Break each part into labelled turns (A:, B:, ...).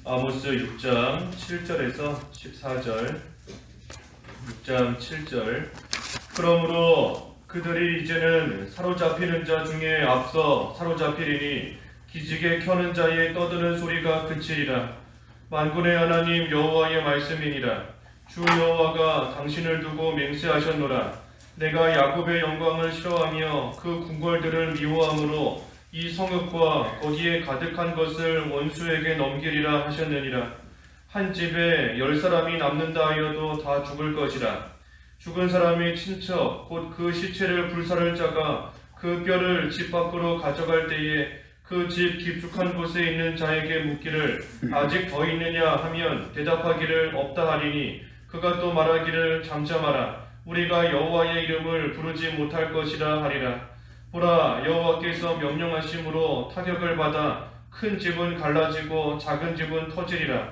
A: 아모스 6장 7절에서 14절. 6장 7절. 그러므로 그들이 이제는 사로잡히는 자 중에 앞서 사로잡히리니 기지개 켜는 자의 떠드는 소리가 그치리라. 만군의 하나님 여호와의 말씀이니라. 주 여호와가 당신을 두고 맹세하셨노라. 내가 야곱의 영광을 싫어하며 그 궁궐들을 미워함으로 이 성읍과 거기에 가득한 것을 원수에게 넘기리라 하셨느니라. 한 집에 10사람이 남는다 하여도 다 죽을 것이라. 죽은 사람의 친척 곧 그 시체를 불사를 자가 그 뼈를 집 밖으로 가져갈 때에 그 집 깊숙한 곳에 있는 자에게 묻기를 아직 더 있느냐 하면 대답하기를 없다 하리니 그가 또 말하기를 잠잠하라. 우리가 여호와의 이름을 부르지 못할 것이라 하리라. 보라, 여호와께서 명령하심으로 타격을 받아 큰 집은 갈라지고 작은 집은 터지리라.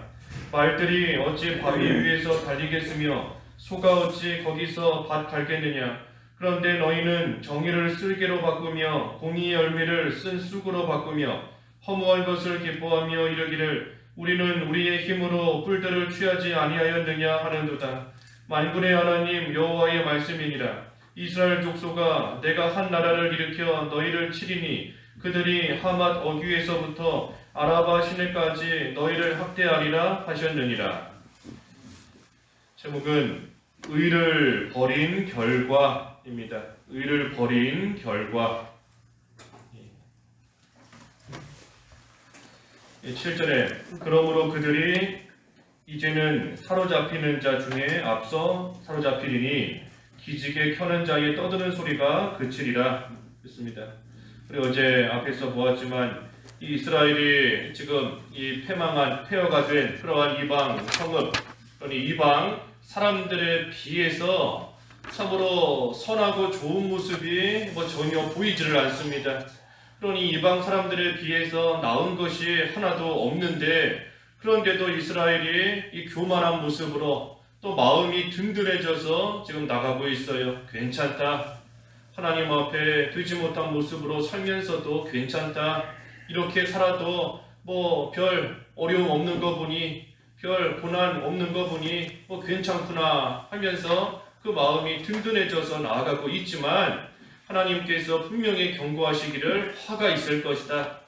A: 말들이 어찌 바위 위에서 달리겠으며 소가 어찌 거기서 밭 갈겠느냐. 그런데 너희는 정의를 쓸개로 바꾸며 공의의 열매를 쓴 쑥으로 바꾸며 허무한 것을 기뻐하며 이르기를 우리는 우리의 힘으로 뿔들을 취하지 아니하였느냐 하는도다. 만군의 하나님 여호와의 말씀이니라. 이스라엘 족속아, 내가 한 나라를 일으켜 너희를 치리니 그들이 하맛 어귀에서부터 아라바 시내까지 너희를 학대하리라 하셨느니라. 제목은 의를 버린 결과입니다. 의를 버린 결과. 7절에 그러므로 그들이 이제는 사로잡히는 자 중에 앞서 사로잡히리니 기지개 켜는 자의 떠드는 소리가 그치리라 했습니다. 그리고 어제 앞에서 보았지만 이 이스라엘이 지금 이 폐허가 된 그러한 이방 성읍, 그러니 이방 사람들에 비해서 참으로 선하고 좋은 모습이 전혀 보이지를 않습니다. 그러니 이방 사람들에 비해서 나은 것이 하나도 없는데 그런데도 이스라엘이 이 교만한 모습으로 또 마음이 든든해져서 지금 나가고 있어요. 괜찮다. 하나님 앞에 되지 못한 모습으로 살면서도 괜찮다. 이렇게 살아도 별 어려움 없는 거 보니, 별 고난 없는 거 보니 괜찮구나 하면서 그 마음이 든든해져서 나아가고 있지만 하나님께서 분명히 경고하시기를 화가 있을 것이다.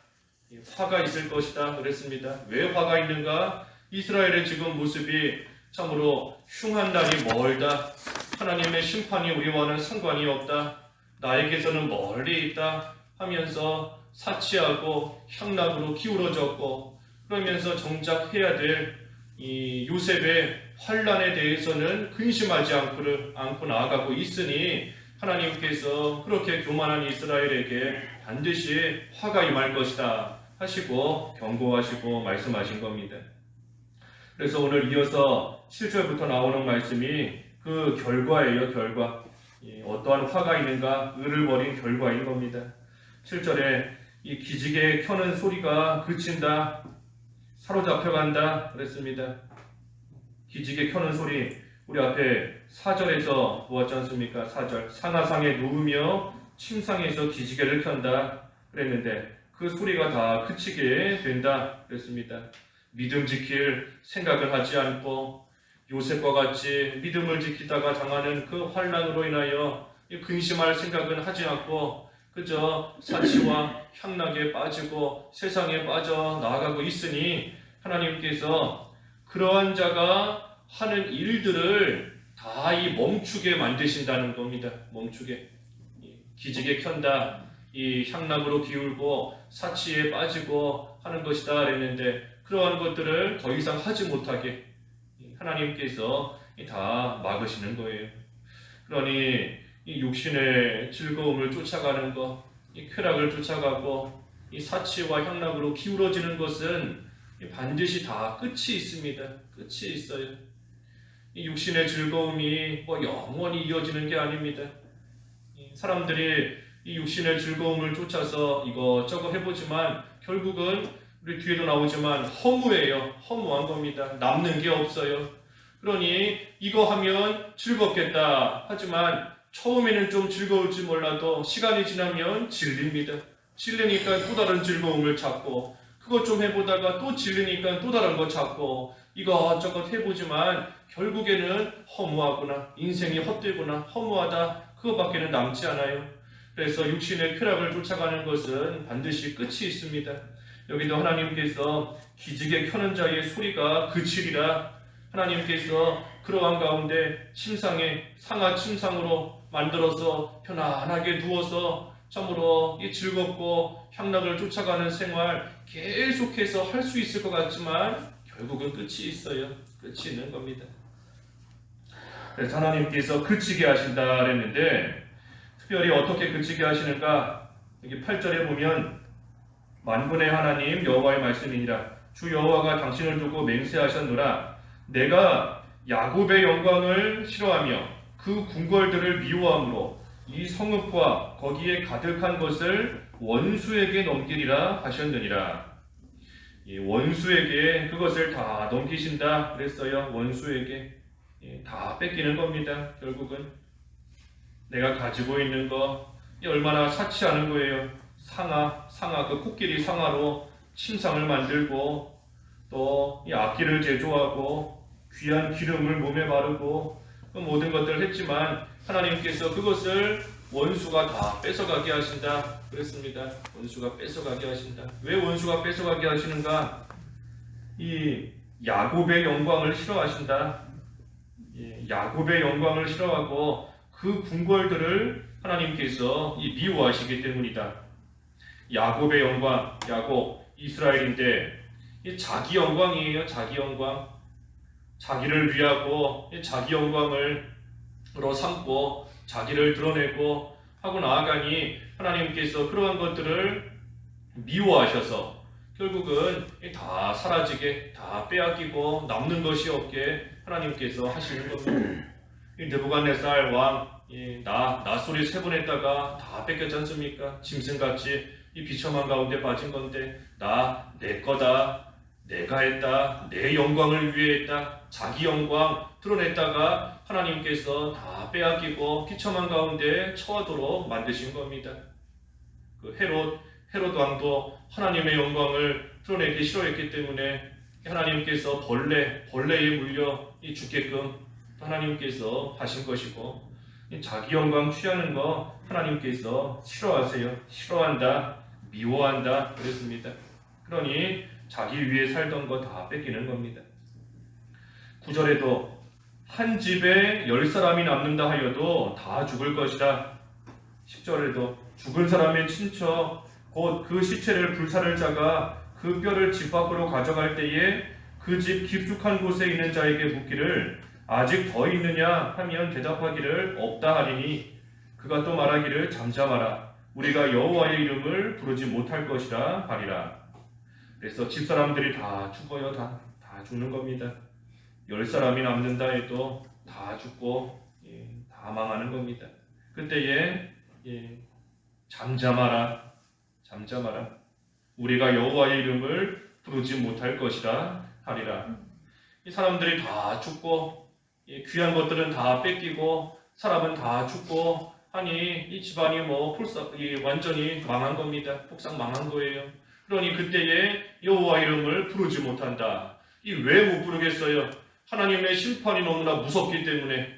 A: 화가 있을 것이다 그랬습니다. 왜 화가 있는가? 이스라엘의 지금 모습이 참으로 흉한 날이 멀다. 하나님의 심판이 우리와는 상관이 없다. 나에게서는 멀리 있다 하면서 사치하고 향락으로 기울어졌고 그러면서 정작 해야 될 이 요셉의 환난에 대해서는 근심하지 않고 나아가고 있으니 하나님께서 그렇게 교만한 이스라엘에게 반드시 화가 임할 것이다 하시고 경고하시고 말씀하신 겁니다. 그래서 오늘 이어서 7절부터 나오는 말씀이 그 결과예요. 결과. 어떠한 화가 있는가? 의를 버린 결과인 겁니다. 7절에 이 기지개 켜는 소리가 그친다. 사로잡혀간다 그랬습니다. 기지개 켜는 소리. 우리 앞에 4절에서 보았지 않습니까? 4절. 상하상에 누우며 침상에서 기지개를 켠다 그랬는데 그 소리가 다 그치게 된다 그랬습니다. 믿음 지킬 생각을 하지 않고 요셉과 같이 믿음을 지키다가 당하는 그 환난으로 인하여 근심할 생각은 하지 않고 그저 사치와 향락에 빠지고 세상에 빠져 나아가고 있으니 하나님께서 그러한 자가 하는 일들을 다 멈추게 만드신다는 겁니다. 멈추게. 기지개 켠다. 이 향락으로 기울고 사치에 빠지고 하는 것이다 그랬는데 그러한 것들을 더 이상 하지 못하게 하나님께서 다 막으시는 거예요. 그러니 이 육신의 즐거움을 쫓아가는 것, 이 쾌락을 쫓아가고 이 사치와 향락으로 기울어지는 것은 반드시 다 끝이 있습니다. 끝이 있어요. 이 육신의 즐거움이 영원히 이어지는 게 아닙니다. 사람들이 이 육신의 즐거움을 쫓아서 이것저것 해보지만 결국은 우리 뒤에도 나오지만 허무해요. 허무한 겁니다. 남는 게 없어요. 그러니 이거 하면 즐겁겠다 하지만 처음에는 좀 즐거울지 몰라도 시간이 지나면 질립니다. 질리니까 또 다른 즐거움을 찾고 그것 좀 해보다가 또 질리니까 또 다른 거 찾고 이것저것 해보지만 결국에는 허무하구나, 인생이 헛되구나, 허무하다, 그거밖에는 남지 않아요. 그래서 육신의 쾌락을 쫓아가는 것은 반드시 끝이 있습니다. 여기도 하나님께서 기지개 켜는 자의 소리가 그치리라. 하나님께서 그러한 가운데 침상에 상하 침상으로 만들어서 편안하게 누워서 참으로 즐겁고 향락을 쫓아가는 생활 계속해서 할 수 있을 것 같지만 결국은 끝이 있어요. 끝이 있는 겁니다. 그래서 하나님께서 그치게 하신다 그랬는데 특별히 어떻게 그치게 하시는가? 여기 8절에 보면 만군의 하나님 여호와의 말씀이니라. 주 여호와가 당신을 두고 맹세하셨노라. 내가 야곱의 영광을 싫어하며 그 궁궐들을 미워함으로 이 성읍과 거기에 가득한 것을 원수에게 넘기리라 하셨느니라. 이 원수에게 그것을 다 넘기신다 그랬어요. 원수에게 다 뺏기는 겁니다. 결국은 내가 가지고 있는 거 얼마나 사치하는 거예요. 상아 그 코끼리 상아로 침상을 만들고 또 이 악기를 제조하고 귀한 기름을 몸에 바르고 그 모든 것들을 했지만 하나님께서 그것을 원수가 다 뺏어가게 하신다 그랬습니다. 원수가 뺏어가게 하신다. 왜 원수가 뺏어가게 하시는가? 이 야곱의 영광을 싫어하신다. 야곱의 영광을 싫어하고 그 궁궐들을 하나님께서 미워하시기 때문이다. 야곱의 영광, 야곱 이스라엘인데 자기 영광이에요. 자기 영광. 자기를 위하고 자기 영광을 삼고 자기를 드러내고 하고 나아가니 하나님께서 그러한 것들을 미워하셔서 결국은 다 사라지게, 다 빼앗기고 남는 것이 없게 하나님께서 하시는 겁니다. 느부갓네살 왕, 낫소리 3번 했다가 다 뺏겼지 않습니까? 짐승같이 이 비천한 가운데 빠진 건데 내 거다, 내가 했다, 내 영광을 위해 했다, 자기 영광 드러냈다가 하나님께서 다 빼앗기고 비천한 가운데 처하도록 만드신 겁니다. 그 헤롯 왕도 하나님의 영광을 드러내기 싫어했기 때문에 하나님께서 벌레에 물려 죽게끔 하나님께서 하신 것이고, 자기 영광 취하는 거 하나님께서 싫어하세요. 싫어한다, 미워한다 그랬습니다. 그러니 자기 위해 살던 거 다 뺏기는 겁니다. 9절에도 한 집에 10사람이 남는다 하여도 다 죽을 것이다. 10절에도 죽은 사람의 친척 곧 그 시체를 불사를 자가 그 뼈를 집 밖으로 가져갈 때에 그 집 깊숙한 곳에 있는 자에게 묻기를 아직 더 있느냐 하면 대답하기를 없다 하리니 그가 또 말하기를 잠잠하라 우리가 여호와의 이름을 부르지 못할 것이라 하리라. 그래서 집사람들이 다 죽어요. 다 죽는 겁니다. 10사람이 남는다 해도 다 죽고 다 망하는 겁니다. 그때에 잠잠하라 우리가 여호와의 이름을 부르지 못할 것이라 하리라. 이 사람들이 다 죽고 귀한 것들은 다 뺏기고 사람은 다 죽고 하니 이 집안이 완전히 망한 겁니다. 폭삭 망한 거예요. 그러니 그때에 여호와 이름을 부르지 못한다. 왜 못 부르겠어요? 하나님의 심판이 너무나 무섭기 때문에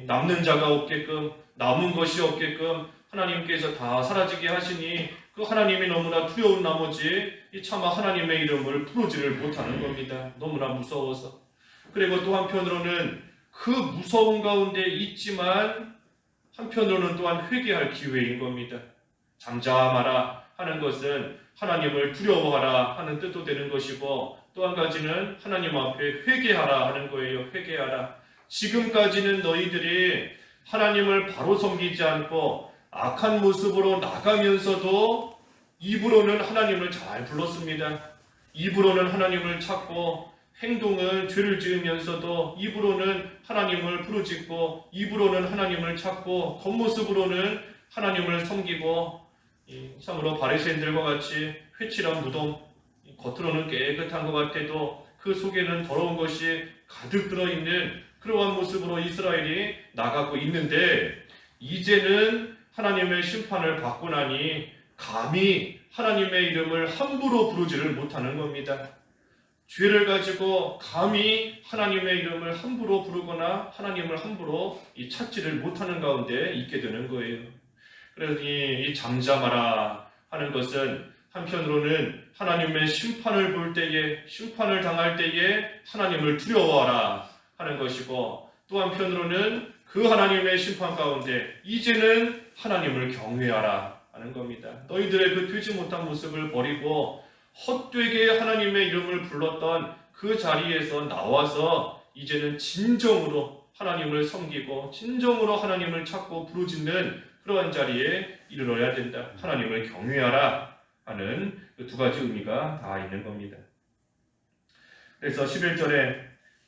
A: 남는 자가 없게끔 남은 것이 없게끔 하나님께서 다 사라지게 하시니 그 하나님이 너무나 두려운 나머지 차마 하나님의 이름을 부르지를 못하는 겁니다. 너무나 무서워서. 그리고 또 한편으로는 그 무서운 가운데 있지만 한편으로는 또한 회개할 기회인 겁니다. 잠잠하라 하는 것은 하나님을 두려워하라 하는 뜻도 되는 것이고 또 한 가지는 하나님 앞에 회개하라 하는 거예요. 회개하라. 지금까지는 너희들이 하나님을 바로 섬기지 않고 악한 모습으로 나가면서도 입으로는 하나님을 잘 불렀습니다. 입으로는 하나님을 찾고 행동은 죄를 지으면서도 입으로는 하나님을 부르짖고 입으로는 하나님을 찾고 겉모습으로는 하나님을 섬기고 참으로 바리새인들과 같이 회칠한 무덤 겉으로는 깨끗한 것 같아도 그 속에는 더러운 것이 가득 들어있는 그러한 모습으로 이스라엘이 나가고 있는데 이제는 하나님의 심판을 받고 나니 감히 하나님의 이름을 함부로 부르지를 못하는 겁니다. 죄를 가지고 감히 하나님의 이름을 함부로 부르거나 하나님을 함부로 찾지를 못하는 가운데 있게 되는 거예요. 그래서 이 잠잠하라 하는 것은 한편으로는 하나님의 심판을 볼 때에, 심판을 당할 때에 하나님을 두려워하라 하는 것이고, 또 한편으로는 그 하나님의 심판 가운데 이제는 하나님을 경외하라 하는 겁니다. 너희들의 그 되지 못한 모습을 버리고 헛되게 하나님의 이름을 불렀던 그 자리에서 나와서 이제는 진정으로 하나님을 섬기고 진정으로 하나님을 찾고 부르짖는 그러한 자리에 이르러야 된다. 하나님을 경외하라 하는 그 두 가지 의미가 다 있는 겁니다. 그래서 11절에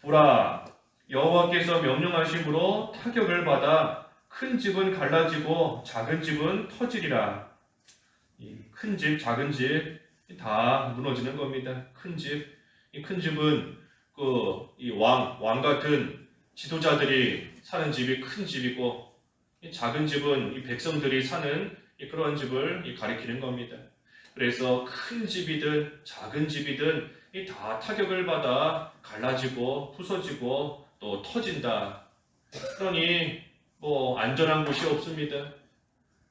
A: 보라, 여호와께서 명령하심으로 타격을 받아 큰 집은 갈라지고 작은 집은 터지리라. 큰 집, 작은 집 다 무너지는 겁니다. 큰 집, 이 큰 집은 이 왕 같은 지도자들이 사는 집이 큰 집이고, 이 작은 집은 이 백성들이 사는 그런 집을 가리키는 겁니다. 그래서 큰 집이든 작은 집이든 다 타격을 받아 갈라지고 부서지고 또 터진다. 그러니 안전한 곳이 없습니다.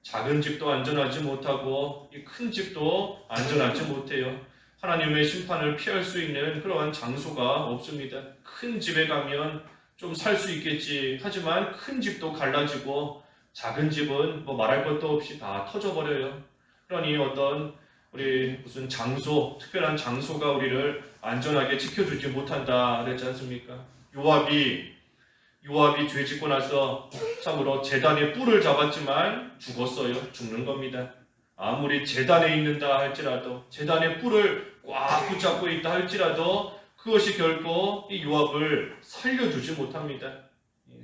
A: 작은 집도 안전하지 못하고 이 큰 집도 안전하지 못해요. 하나님의 심판을 피할 수 있는 그러한 장소가 없습니다. 큰 집에 가면 좀 살 수 있겠지. 하지만 큰 집도 갈라지고 작은 집은 말할 것도 없이 다 터져버려요. 그러니 어떤 우리 무슨 장소, 특별한 장소가 우리를 안전하게 지켜주지 못한다 그랬지 않습니까? 요압이 죄 짓고 나서 참으로 제단의 뿔을 잡았지만 죽었어요. 죽는 겁니다. 아무리 제단에 있는다 할지라도, 제단의 뿔을 꽉 붙잡고 있다 할지라도 그것이 결코 이 요압을 살려주지 못합니다.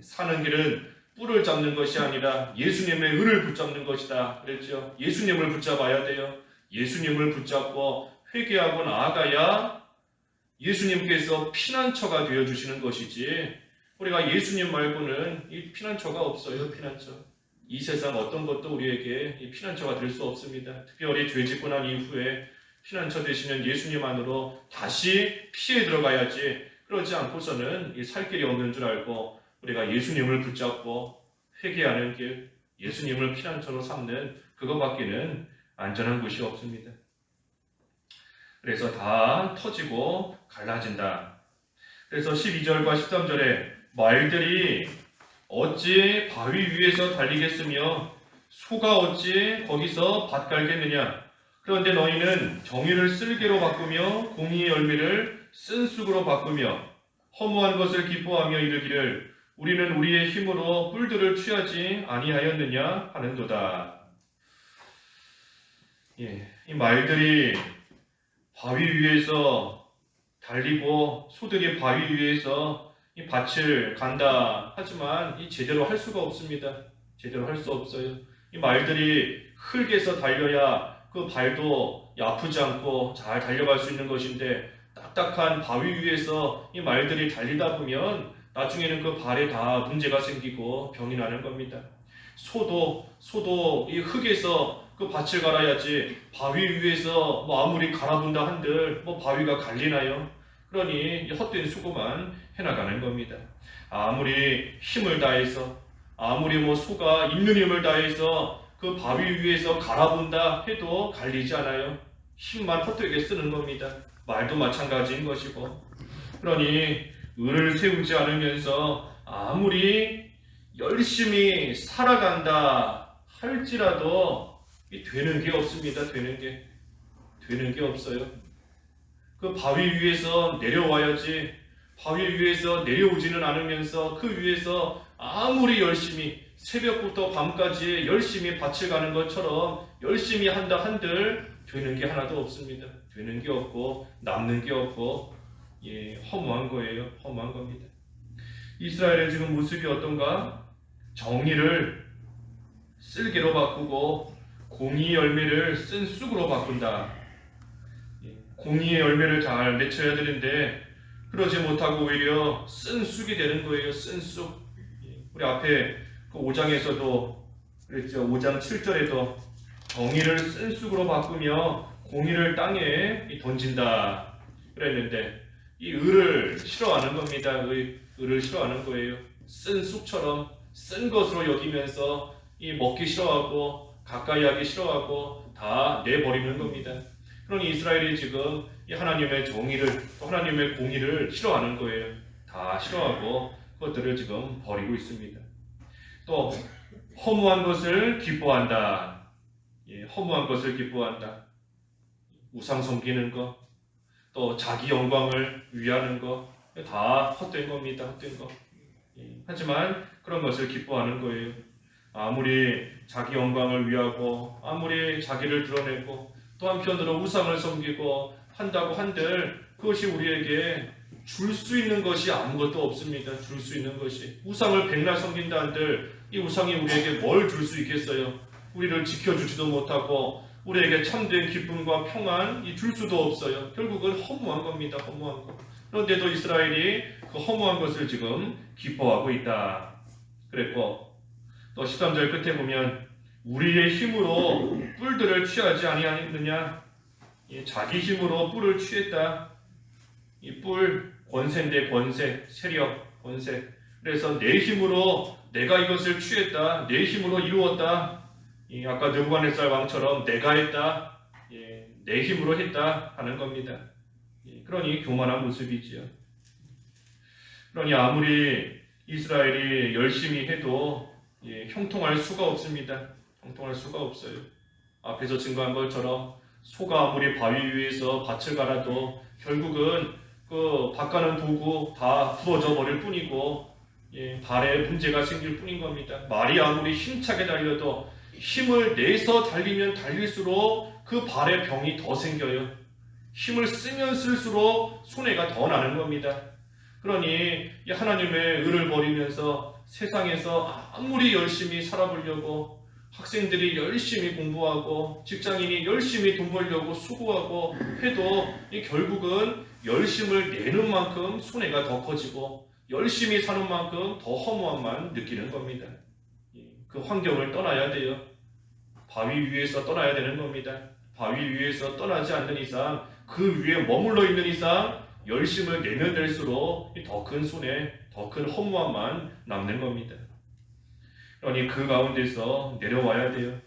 A: 사는 길은 뿔을 잡는 것이 아니라 예수님의 의를 붙잡는 것이다 그랬죠. 예수님을 붙잡아야 돼요. 예수님을 붙잡고 회개하고 나아가야 예수님께서 피난처가 되어주시는 것이지, 우리가 예수님 말고는 이 피난처가 없어요. 피난처. 이 세상 어떤 것도 우리에게 이 피난처가 될 수 없습니다. 특별히 죄 짓고 난 이후에 피난처 되시는 예수님 안으로 다시 피해 들어가야지, 그러지 않고서는 살 길이 없는 줄 알고 우리가 예수님을 붙잡고 회개하는 길, 예수님을 피난처로 삼는 그것밖에는 안전한 곳이 없습니다. 그래서 다 터지고 갈라진다. 그래서 12절과 13절에 말들이 어찌 바위 위에서 달리겠으며 소가 어찌 거기서 밭 갈겠느냐. 그런데 너희는 정의를 쓸개로 바꾸며 공의의 열매를 쓴쑥으로 바꾸며 허무한 것을 기뻐하며 이르기를 우리는 우리의 힘으로 뿔들을 취하지 아니하였느냐 하는도다. 이 말들이 바위 위에서 달리고 소들이 바위 위에서 이 밭을 간다 하지만 제대로 할 수가 없습니다. 제대로 할 수 없어요. 이 말들이 흙에서 달려야 그 발도 아프지 않고 잘 달려갈 수 있는 것인데, 딱딱한 바위 위에서 이 말들이 달리다 보면 나중에는 그 발에 다 문제가 생기고 병이 나는 겁니다. 소도 이 흙에서 그 밭을 갈아야지 바위 위에서 아무리 갈아본다 한들 바위가 갈리나요? 그러니 헛된 수고만 해나가는 겁니다. 아무리 힘을 다해서, 아무리 소가 있는 힘을 다해서 그 바위 위에서 갈아본다 해도 갈리지 않아요. 힘만 헛되게 쓰는 겁니다. 말도 마찬가지인 것이고. 그러니 의를 세우지 않으면서 아무리 열심히 살아간다 할지라도 되는 게 없습니다. 되는 게 없어요. 그 바위 위에서 내려와야지, 바위 위에서 내려오지는 않으면서 그 위에서 아무리 열심히 새벽부터 밤까지 열심히 밭을 가는 것처럼 열심히 한다 한들 되는 게 하나도 없습니다. 되는 게 없고 남는 게 없고 허무한 거예요. 허무한 겁니다. 이스라엘의 지금 모습이 어떤가? 정의를 쓸개로 바꾸고 공의의 열매를 쓴 쑥으로 바꾼다. 공의의 열매를 잘 맺혀야 되는데 그러지 못하고 오히려 쓴 쑥이 되는 거예요. 쓴 쑥. 우리 앞에 그 5장에서도 그랬죠. 5장 7절에도 정의를 쓴 쑥으로 바꾸며 공의를 땅에 던진다 그랬는데 이 의를 싫어하는 겁니다. 의를 싫어하는 거예요. 쓴 쑥처럼 쓴 것으로 여기면서 이 먹기 싫어하고 가까이 하기 싫어하고 다 내버리는 겁니다. 그러니 이스라엘이 지금 이 하나님의 정의를 또 하나님의 공의를 싫어하는 거예요. 다 싫어하고 그것들을 지금 버리고 있습니다. 또 허무한 것을 기뻐한다. 허무한 것을 기뻐한다. 우상 섬기는 것, 또 자기 영광을 위하는 것, 다 헛된 겁니다. 헛된 것. 하지만 그런 것을 기뻐하는 거예요. 아무리 자기 영광을 위하고 아무리 자기를 드러내고 또 한편으로 우상을 섬기고 한다고 한들 그것이 우리에게 줄 수 있는 것이 아무것도 없습니다. 줄 수 있는 것이. 우상을 백날 섬긴다 한들 이 우상이 우리에게 뭘 줄 수 있겠어요? 우리를 지켜주지도 못하고 우리에게 참된 기쁨과 평안 줄 수도 없어요. 결국은 허무한 겁니다. 허무한 것. 그런데도 이스라엘이 그 허무한 것을 지금 기뻐하고 있다. 그랬고 또 13절 끝에 보면 우리의 힘으로 뿔들을 취하지 아니하느냐. 자기 힘으로 뿔을 취했다. 이 뿔 권세인데 권세, 세력, 권세. 그래서 내 힘으로 내가 이것을 취했다. 내 힘으로 이루었다. 아까 느부갓네살 왕처럼 내가 했다. 내 힘으로 했다 하는 겁니다. 그러니 교만한 모습이지요. 그러니 아무리 이스라엘이 열심히 해도 형통할 수가 없습니다. 형통할 수가 없어요. 앞에서 증거한 것처럼 소가 아무리 바위 위에서 밭을 갈아도 결국은 그 밭가는 도구 다 부러져 버릴 뿐이고 발에 문제가 생길 뿐인 겁니다. 말이 아무리 힘차게 달려도 힘을 내서 달리면 달릴수록 그 발에 병이 더 생겨요. 힘을 쓰면 쓸수록 손해가 더 나는 겁니다. 그러니 하나님의 의를 버리면서 세상에서 아무리 열심히 살아보려고 학생들이 열심히 공부하고 직장인이 열심히 돈 벌려고 수고하고 해도 결국은 열심을 내는 만큼 손해가 더 커지고 열심히 사는 만큼 더 허무함만 느끼는 겁니다. 그 환경을 떠나야 돼요. 바위 위에서 떠나야 되는 겁니다. 바위 위에서 떠나지 않는 이상 그 위에 머물러 있는 이상 열심을 내면 될수록 더 큰 손해, 더 큰 허무함만 남는 겁니다. 그러니 그 가운데서 내려와야 돼요.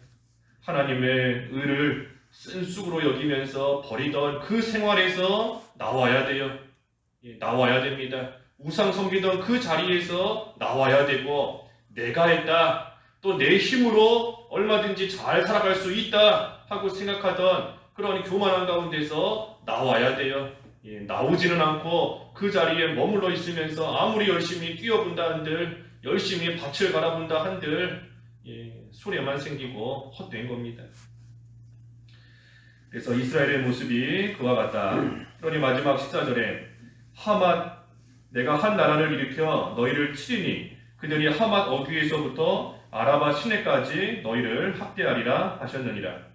A: 하나님의 의를 쓴 쑥으로 여기면서 버리던 그 생활에서 나와야 돼요. 나와야 됩니다. 우상 섬기던 그 자리에서 나와야 되고 내가 했다. 또 내 힘으로 얼마든지 잘 살아갈 수 있다 하고 생각하던 그런 교만한 가운데서 나와야 돼요. 나오지는 않고 그 자리에 머물러 있으면서 아무리 열심히 뛰어본다 한들 열심히 밭을 갈아본다 한들 손해만 생기고 헛된 겁니다. 그래서 이스라엘의 모습이 그와 같다. 그러니 마지막 14절에 하맛 내가 한 나라를 일으켜 너희를 치리니 그들이 하맛 어귀에서부터 아라바 시내까지 너희를 학대하리라 하셨느니라.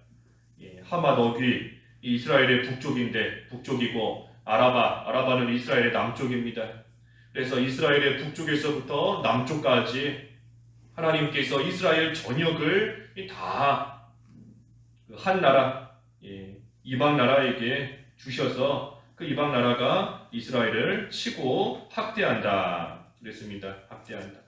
A: 하맛 어귀 이스라엘의 북쪽인데 북쪽이고 아라바는 이스라엘의 남쪽입니다. 그래서 이스라엘의 북쪽에서부터 남쪽까지 하나님께서 이스라엘 전역을 다 한 나라 이방 나라에게 주셔서 그 이방 나라가 이스라엘을 치고 학대한다 그랬습니다. 학대한다.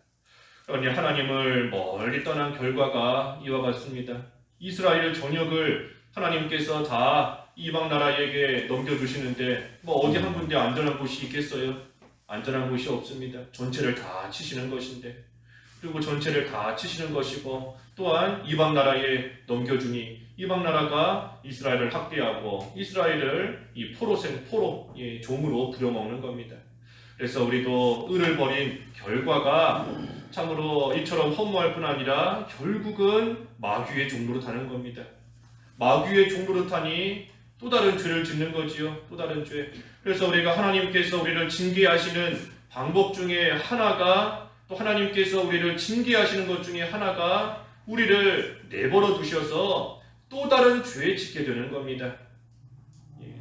A: 그러니 하나님을 멀리 떠난 결과가 이와 같습니다. 이스라엘 전역을 하나님께서 다 이방 나라에게 넘겨주시는데 어디 한 군데 안전한 곳이 있겠어요? 안전한 곳이 없습니다. 전체를 다 치시는 것인데 그리고 전체를 다 치시는 것이고 또한 이방 나라에 넘겨주니 이방 나라가 이스라엘을 학대하고 이스라엘을 이 포로 종으로 부려먹는 겁니다. 그래서 우리도 의를 버린 결과가 참으로 이처럼 허무할 뿐 아니라 결국은 마귀의 종로로 타는 겁니다. 마귀의 종로로 타니 또 다른 죄를 짓는 거지요. 또 다른 죄. 그래서 우리가 하나님께서 우리를 징계하시는 방법 중에 하나가 또 하나님께서 우리를 징계하시는 것 중에 하나가 우리를 내버려 두셔서 또 다른 죄에 짓게 되는 겁니다.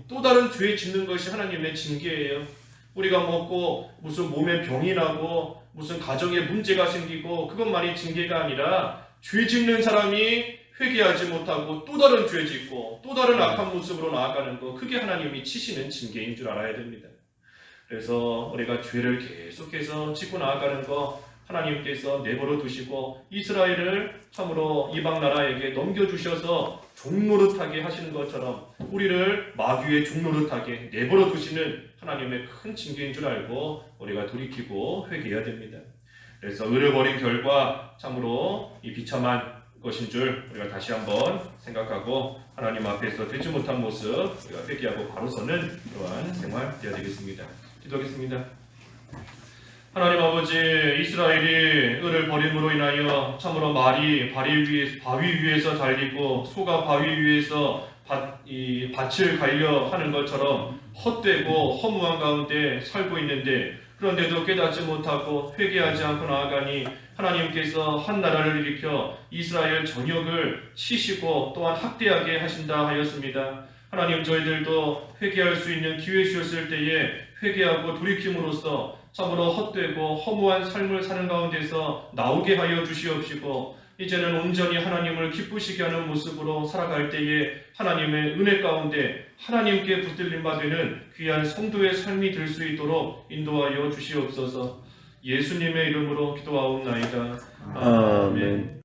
A: 또 다른 죄에 짓는 것이 하나님의 징계예요. 우리가 먹고 무슨 몸에 병이 나고 무슨 가정에 문제가 생기고 그것만이 징계가 아니라 죄 짓는 사람이 회개하지 못하고 또 다른 죄 짓고 또 다른 악한 모습으로 나아가는 거, 그게 하나님이 치시는 징계인 줄 알아야 됩니다. 그래서 우리가 죄를 계속해서 짓고 나아가는 거 하나님께서 내버려 두시고 이스라엘을 참으로 이방 나라에게 넘겨주셔서 종노릇하게 하시는 것처럼 우리를 마귀의 종노릇하게 내버려 두시는 하나님의 큰 징계인 줄 알고 우리가 돌이키고 회개해야 됩니다. 그래서 의를 버린 결과 참으로 이 비참한 것인 줄 우리가 다시 한번 생각하고 하나님 앞에서 되지 못한 모습 우리가 회개하고 바로 서는 그러한 생활 되어야 되겠습니다. 기도하겠습니다. 하나님 아버지, 이스라엘이 의를 버림으로 인하여 참으로 말이 바위 위에서 달리고 소가 바위 위에서 밭을 갈려 하는 것처럼 헛되고 허무한 가운데 살고 있는데, 그런데도 깨닫지 못하고 회개하지 않고 나아가니 하나님께서 한 나라를 일으켜 이스라엘 전역을 치시고 또한 학대하게 하신다 하였습니다. 하나님, 저희들도 회개할 수 있는 기회 주셨을 때에 회개하고 돌이킴으로써 참으로 헛되고 허무한 삶을 사는 가운데서 나오게 하여 주시옵시고, 이제는 온전히 하나님을 기쁘시게 하는 모습으로 살아갈 때에 하나님의 은혜 가운데 하나님께 붙들림 받는 귀한 성도의 삶이 될 수 있도록 인도하여 주시옵소서. 예수님의 이름으로 기도하옵나이다. 아멘.